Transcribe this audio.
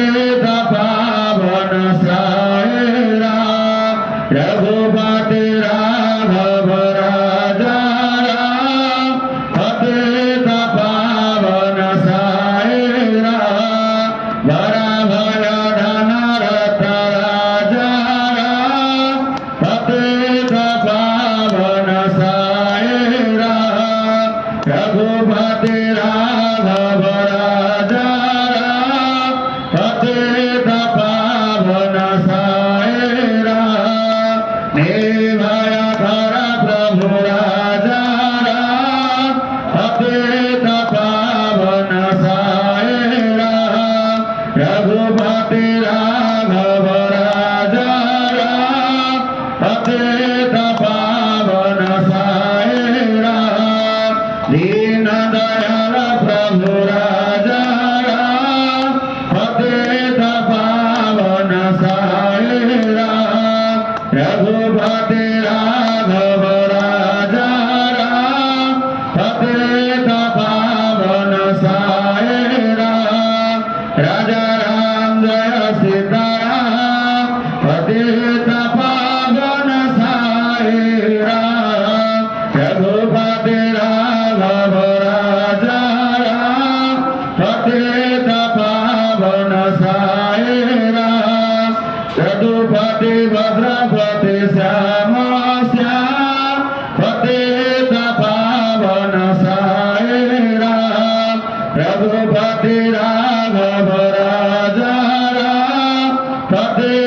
पावन साई राम रघुपति राघव राजा राम पतित पावन साई राम वरा भय धनरत राजा राम पतित पावन साई राम रघुपति राघव राजा राम पतित पावन साई राम निर्भय कर प्रभु राजा राम पतित पावन साई राम रघुपति राघव राजा राम पतित पावन साई राम दीन दयाल प्रभु राजा राम पतित पावन साई राम रघुपति राघव राजा राम पतित पावन साई राम राजा राम जय सीताराम पतित पावन साई राम रघुपति राघव राजा राम पतित पावन साई राम यदुपति भद्रपति श्याम श्याम पतित पावन साई राम रघुपति राघव राजा राम पतित